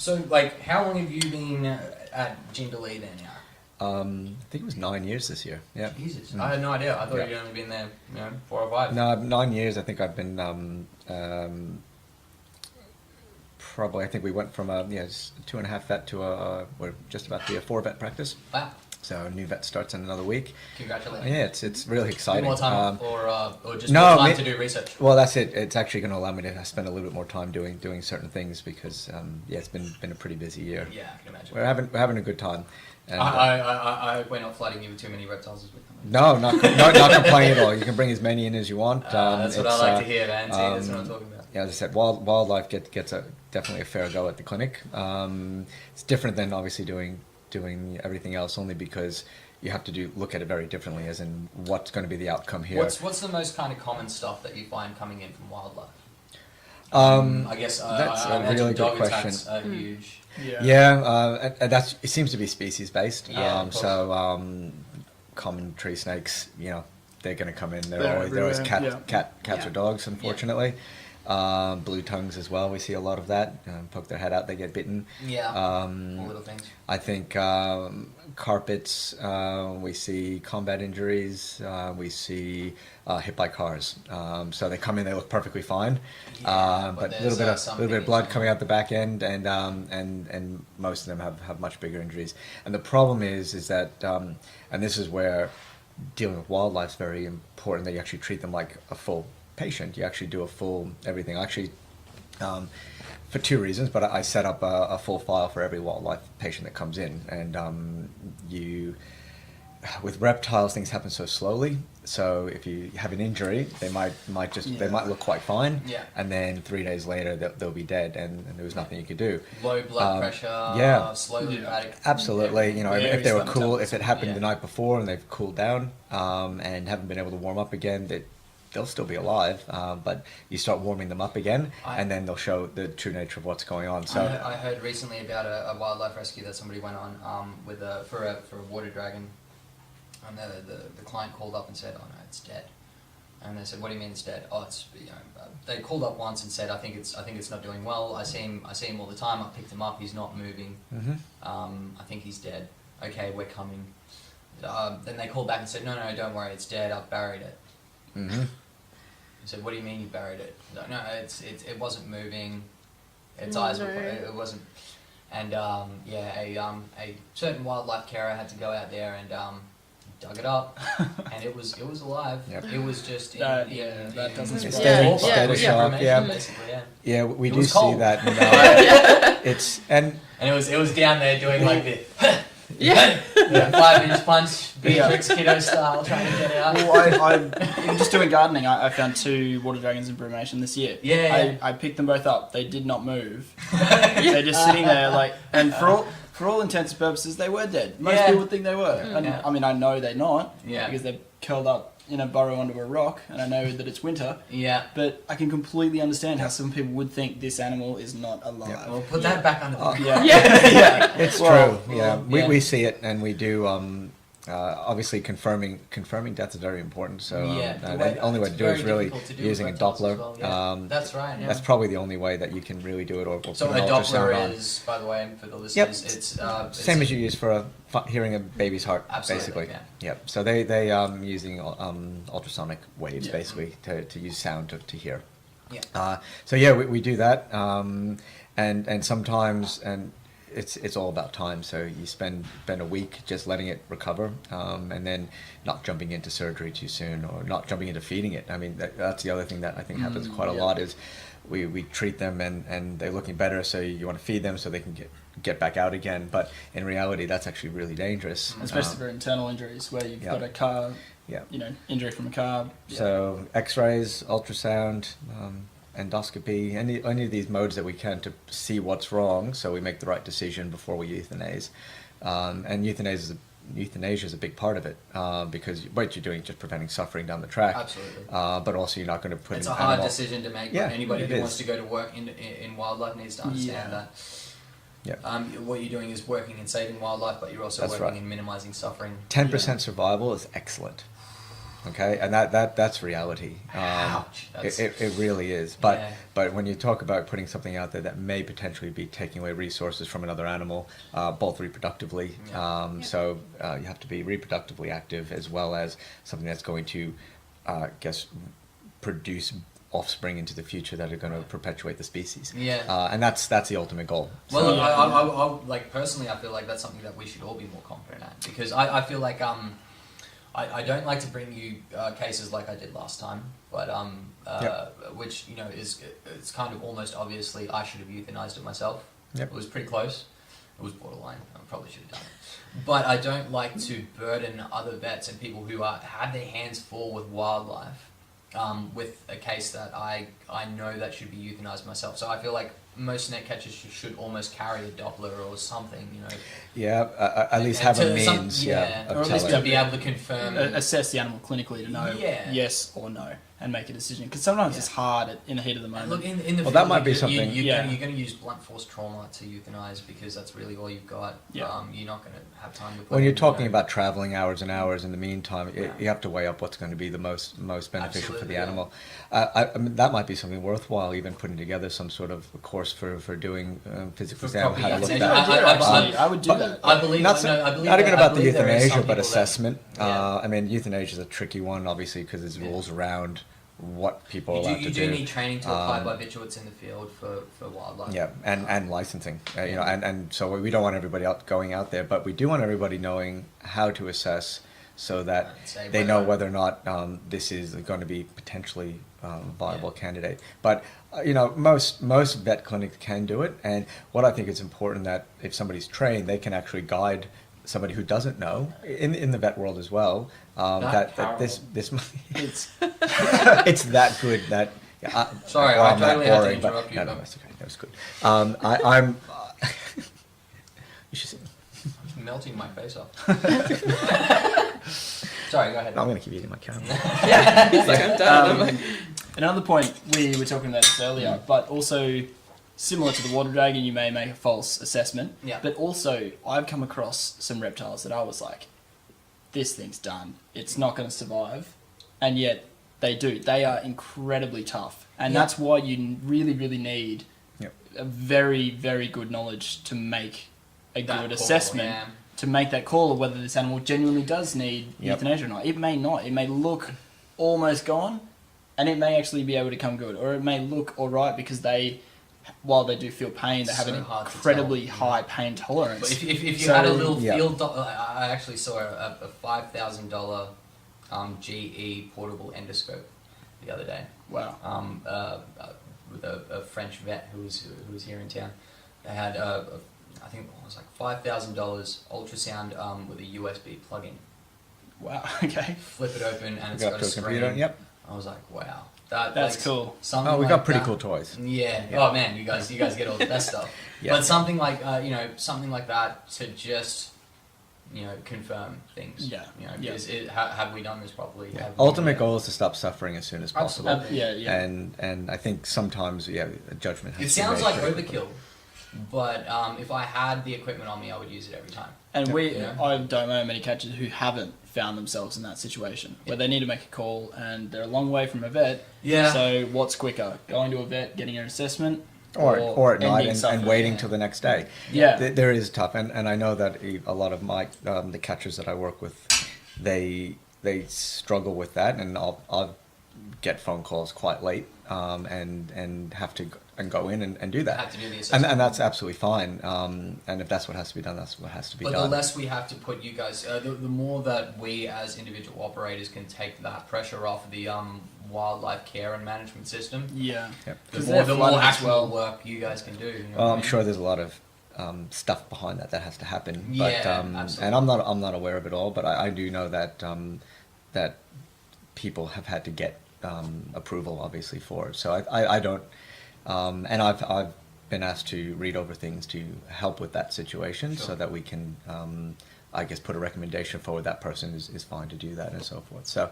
So, like, how long have you been at Jindalee then now? I think it was 9 years this year. Yeah. Jesus, I had no idea. I thought you'd only been there, 4 or 5. No, 9 years. I think I've been probably. I think we went from a 2.5 vet to we're just about to be a 4 vet practice. Wow. So a new vet starts in another week. Congratulations. Yeah, it's really exciting. More time or just no, more time to do research? Well, that's it. It's actually going to allow me to spend a little bit more time doing certain things because it's been a pretty busy year. Yeah, I can imagine. We're having a good time. And, I we're not flooding you with too many reptiles as we come in. No, not complaining at all. You can bring as many in as you want. That's what I like to hear, man. See, that's what I'm talking about. Yeah, as I said, wildlife gets definitely a fair go at the clinic. It's different than obviously doing everything else, only because you have to look at it very differently, as in what's going to be the outcome here. What's the most kind of common stuff that you find coming in from wildlife? I guess that's I a really good question. Attacks are huge. Yeah, and it seems to be species based. Yeah, Common tree snakes, they're going to come in. They're always cats or dogs, unfortunately. Blue tongues as well. We see a lot of that. Poke their head out, they get bitten. All little things. I think carpets. We see combat injuries. We see hit by cars. So they come in, they look perfectly fine, but a little bit of blood coming out the back end, and most of them have much bigger injuries. And the problem is that, and this is where dealing with wildlife is very important, that you actually treat them like a full patient. You actually do a full everything. Actually, for 2 reasons, but I set up a full file for every wildlife patient that comes in, and with reptiles, things happen so slowly. So if you have an injury, they might look quite fine, and then 3 days later they'll be dead, and there was nothing you could do. Low blood pressure, slow lymphatic. Absolutely. If they were cool, if it happened the night before and they've cooled down and haven't been able to warm up again, they'll still be alive, but you start warming them up again, and then they'll show the true nature of what's going on. So I heard recently about a wildlife rescue that somebody went on for a water dragon, and the client called up and said, "Oh no, it's dead." And they said, "What do you mean it's dead?" "Oh, it's they called up once and said, I think it's not doing well. I see him all the time. I picked him up. He's not moving. I think he's dead." "Okay, we're coming." Then they called back and said, "No, don't worry, it's dead. I've buried it." He said, "What do you mean you buried it?" "No, it wasn't moving. Its eyes were, it wasn't." And a certain wildlife carer had to go out there and dug it up, and it was alive. Yep. It was just that doesn't state of shock. Yeah, we do see that. And it was down there doing like this. 5-inch punch, Beatrix kiddo style, trying to get it out. Well, I just doing gardening. I found 2 water dragons in brumation this year. I picked them both up. They did not move. They're just sitting there, and for all intents and purposes, they were dead. Most people would think they were. And I mean, I know they're not because they're curled up in a burrow under a rock, and I know that it's winter. But I can completely understand how some people would think this animal is not alive. Well, put that back under the It's true. We see it, and we do. Obviously, confirming death is very important. So the only way to do it is really using a Doppler. Well. That's right. Yeah. That's probably the only way that you can really do it. Or so put an a ultrasound Doppler is, by the way, for the listeners, it's same as you use for hearing a baby's heart, basically. Yep. So they using ultrasonic waves basically to use sound to hear. We do that, and sometimes it's all about time. So you spend a week just letting it recover, and then not jumping into surgery too soon, or not jumping into feeding it. I mean, that's the other thing that I think happens quite a lot is we treat them and they're looking better, so you want to feed them so they can get back out again. But in reality, that's actually really dangerous. Especially for internal injuries where you've got a car, injury from a car. So X-rays, ultrasound, endoscopy, any of these modes that we can to see what's wrong, so we make the right decision before we euthanize. And euthanasia is a big part of it, because what you're doing is just preventing suffering down the track. Absolutely. But also you're not going to put it's an a hard animal. decision to make. Anybody who wants to go to work in wildlife needs to understand that. What you're doing is working in saving wildlife, but you're also working in minimizing suffering. 10% survival is excellent. Okay, and that's reality. Ouch. It really is. But when you talk about putting something out there that may potentially be taking away resources from another animal, both reproductively, so you have to be reproductively active as well as something that's going to, produce offspring into the future that are going to perpetuate the species. And that's the ultimate goal. Well, I like personally, I feel like that's something that we should all be more confident at, because I feel like I don't like to bring you cases like I did last time, but which it's kind of almost obviously I should have euthanized it myself. It was pretty close. It was borderline. I probably should have done it. But I don't like to burden other vets and people who have their hands full with wildlife with a case that I know that should be euthanized myself. So I feel like most net catchers should almost carry a Doppler or something, at least have a means, or at least to be able to confirm, assess the animal clinically to know yes or no, and make a decision. Because sometimes it's hard in the heat of the moment. Look, in the field, that might be something. You're going to use blunt force trauma to euthanize because that's really all you've got. You're not going to have time to. When you're talking about traveling hours and hours, in the meantime, you have to weigh up what's going to be the most beneficial for the animal. I mean, that might be something worthwhile, even putting together some sort of course for doing physical exam, how to look at that. I would do that. I believe not even about the euthanasia, but assessment. Yeah. I mean, euthanasia is a tricky one, obviously, because there's rules around what people are allowed to do. You do need training to apply barbiturates in the field for wildlife. Yeah, and licensing. And so we don't want everybody going out there, but we do want everybody knowing how to assess so that they know whether or not this is going to be potentially viable candidate. But most vet clinics can do it, and what I think is important that if somebody's trained, they can actually guide somebody who doesn't know in the vet world as well. That this it's it's that good that. Sorry, I totally had to interrupt you. No, that's okay. That was good. I'm. You should see. I'm melting my face off. Sorry, go ahead. I'm going to keep eating my carrot. He's like, I'm done. Another point, we were talking about this earlier, but also similar to the water dragon, you may make a false assessment. But also, I've come across some reptiles that I was like, this thing's done. It's not going to survive. And yet, they do. They are incredibly tough. And that's why you really, really need a very, very good knowledge to make a good assessment. To make that call of whether this animal genuinely does need euthanasia or not. It may not. It may look almost gone, and it may actually be able to come good. Or it may look alright because while they do feel pain, they have an incredibly high pain tolerance. But if you had a little field... I actually saw a $5,000 GE portable endoscope the other day. Wow. With a French vet who was here in town. They had I think it was like $5,000 ultrasound with a USB plug-in. Wow. Okay. Flip it open and it's got a screen. Computer. Yep. I was like, wow, that's cool. We got pretty cool toys. Yeah. Oh man, you guys get all the best stuff. But something like something like that to just confirm things. Because have we done this properly? Ultimate goal is to stop suffering as soon as possible. And I think sometimes a judgment has it sounds like overkill. But if I had the equipment on me, I would use it every time. And I don't know many catchers who haven't found themselves in that situation where they need to make a call and they're a long way from a vet. So what's quicker, going to a vet, getting an assessment, or at night and waiting till the next day? There is tough, and I know that a lot of the catchers that I work with, they struggle with that, and I'll get phone calls quite late and have to go in and do that. Have to do the assessment. And that's absolutely fine. And if that's what has to be done, that's what has to be done. But the less we have to put you guys, the more that we as individual operators can take that pressure off the wildlife care and management system. The more actual work you guys can do. I'm sure there's a lot of stuff behind that has to happen. But, absolutely. And I'm not aware of it all, but I do know that that people have had to get approval, obviously, for it. So I don't, and I've been asked to read over things to help with that situation, so that we can, I guess, put a recommendation forward. That person is fine to do that and so forth. So.